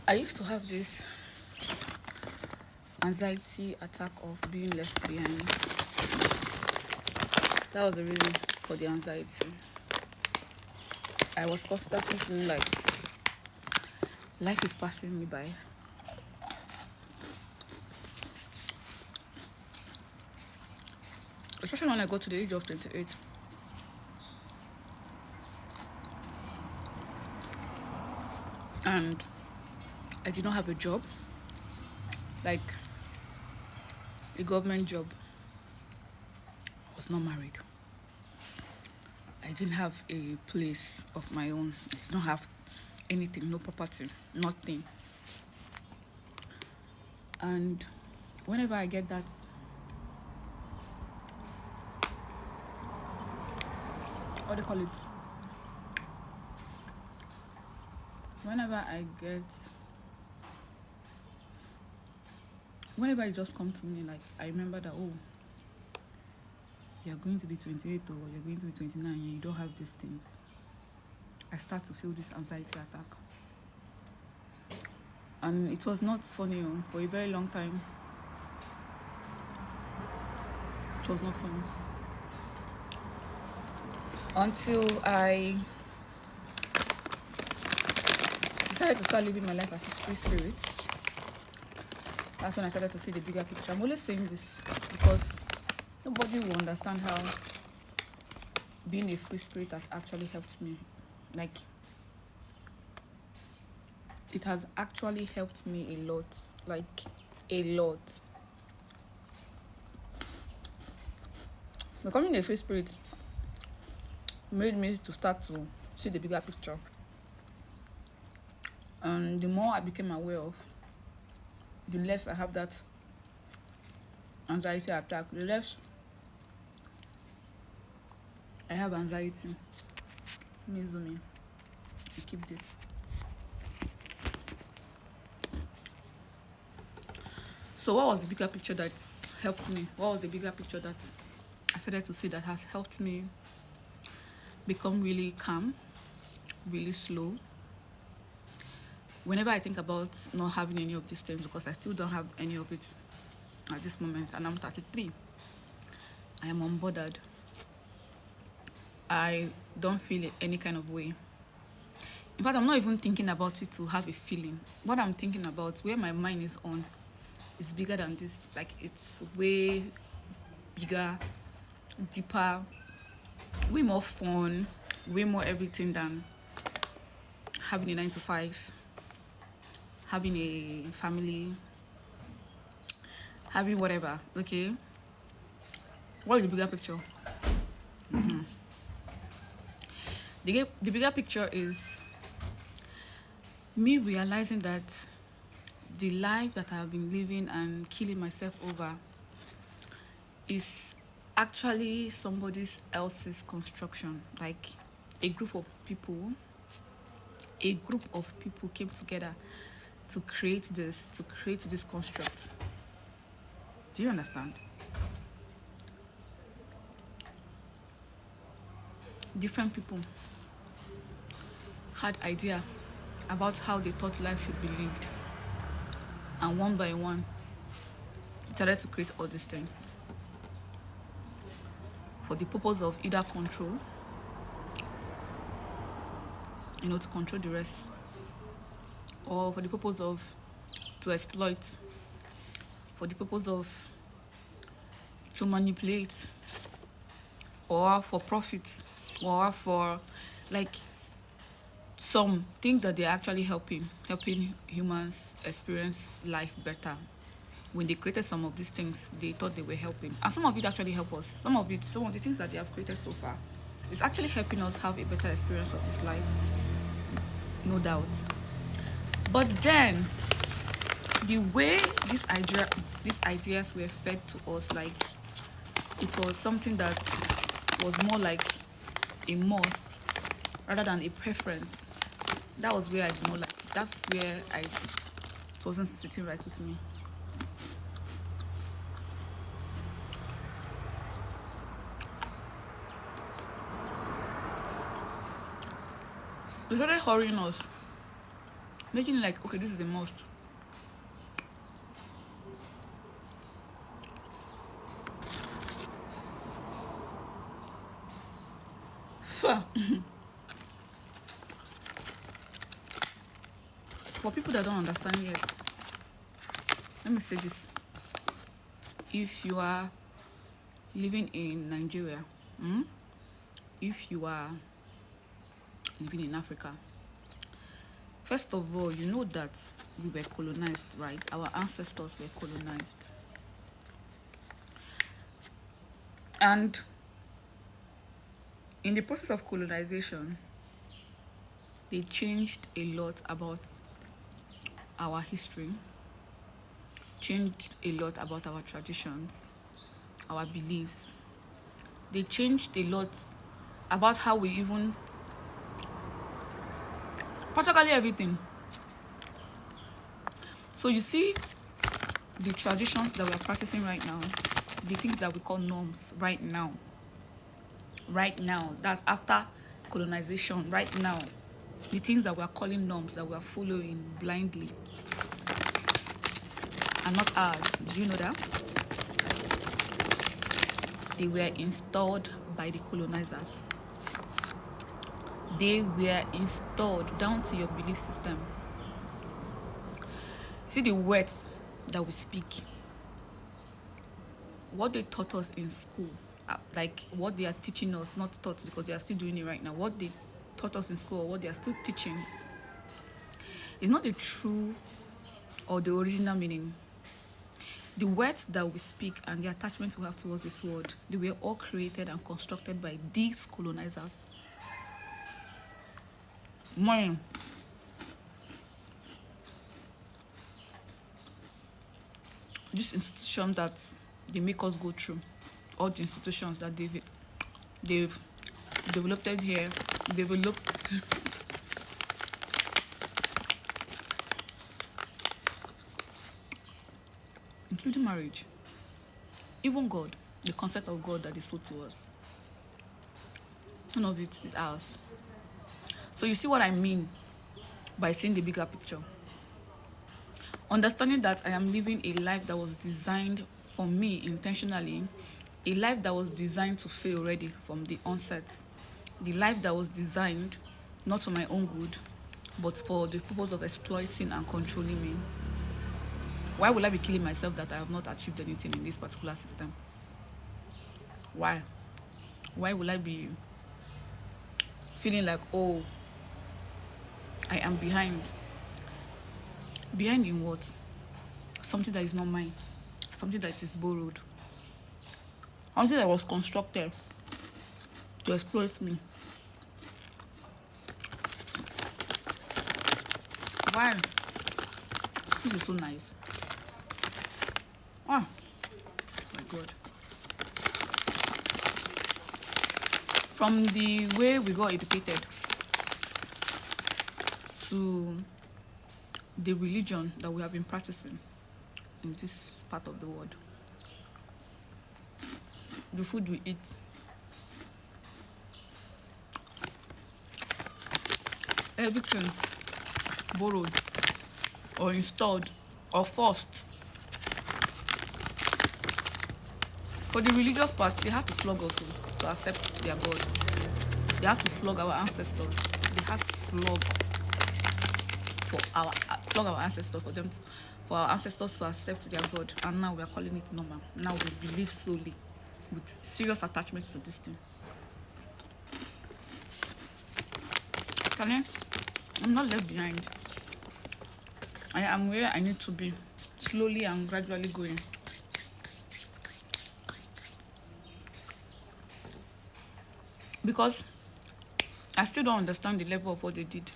I used to have this anxiety attack of being left behind. That was the reason for the anxiety. I was constantly feeling like life is passing me by. Especially when I got to the age of 28. And I did not have a job, like a government job. I was not married. I didn't have a place of my own. I did not have anything, no property, nothing. And whenever I get that, what do you call it? Whenever I get, whenever it just comes to me, like I remember that, oh, you're going to be 28 or you're going to be 29 and you don't have these things. I start to feel this anxiety attack. And it was not funny for a very long time. It was not funny. Until I decided to start living my life as a free spirit. That's when I started to see the bigger picture. I'm always saying this because nobody will understand how being a free spirit has actually helped me. Like, it has actually helped me a lot. Like, a lot. Becoming a free spirit made me to start to see the bigger picture. And the more I became aware of, the less I have that anxiety attack, the less I have anxiety. Let me zoom in and keep this. So what was the bigger picture that helped me? What was the bigger picture that I started to see that has helped me become really calm, really slow? Whenever I think about not having any of these things, because I still don't have any of it at this moment, and I'm 33, I am unbothered. I don't feel any kind of way. In fact, I'm not even thinking about it to have a feeling. What I'm thinking about, where my mind is on, is bigger than this. Like, it's way bigger, deeper, way more fun, way more everything than having a 9 to 5, having a family, having whatever. Okay, what is the bigger picture? The bigger picture is me realizing that the life that I've been living and killing myself over is actually somebody else's construction. Like, a group of people came together to create this construct. Do you understand? Different people had idea about how they thought life should be lived, and one by one started to create all these things for the purpose of either control, to control the rest, or for the purpose of to exploit, for the purpose of to manipulate, or for profit, or for, like, some think that they're actually helping humans experience life better. When they created some of these things, they thought they were helping, and some of it actually help us. Some of the things that they have created so far is actually helping us have a better experience of this life, no doubt. But then the way these ideas were fed to us, like, it was something that was more like a must rather than a preference. That was where I did not like it. That's where it wasn't sitting right with me. They started hurrying us making it like, okay, this is a must. For people that don't understand yet, let me say this. If you are living in Nigeria, if you are living in Africa, first of all, you know that we were colonized, right? Our ancestors were colonized. And in the process of colonization, they changed a lot about our history, changed a lot about our traditions, our beliefs. They changed a lot about how we even, practically everything. So you see, the traditions that we're practicing right now, the things that we call norms right now, that's after colonization, right now, the things that we're calling norms that we're following blindly are not ours. Do you know that? They were installed by the colonizers. They were installed down to your belief system. See the words that we speak, what they taught us in school, like what they are teaching us, not taught because they are still doing it right now, what they taught us in school or what they are still teaching is not the true or the original meaning. The words that we speak and the attachments we have towards this word, they were all created and constructed by these colonizers. Mine. This institution that they make us go through, all the institutions that they've developed here, developed including marriage, even God, the concept of God that is sold to us. None of it is ours. So you see what I mean by seeing the bigger picture. Understanding that I am living a life that was designed for me intentionally, a life that was designed to fail already from the onset, the life that was designed not for my own good, but for the purpose of exploiting and controlling me. Why will I be killing myself that I have not achieved anything in this particular system? Why? Why will I be feeling like, oh, I am behind? Behind in what? Something that is not mine. Something that is borrowed. Something that was constructed to exploit me. Why? This is so nice. Oh my God. From the way we got educated to the religion that we have been practicing in this part of the world, the food we eat, everything borrowed or installed or forced. For the religious part, they had to flog us to accept their God. They had to flog our ancestors. They had to flog our ancestors for our ancestors to accept their God. And now we are calling it normal. Now we believe solely with serious attachments to this thing. I'm not left behind. I am where I need to be, slowly and gradually going. Because I still don't understand the level of what they did.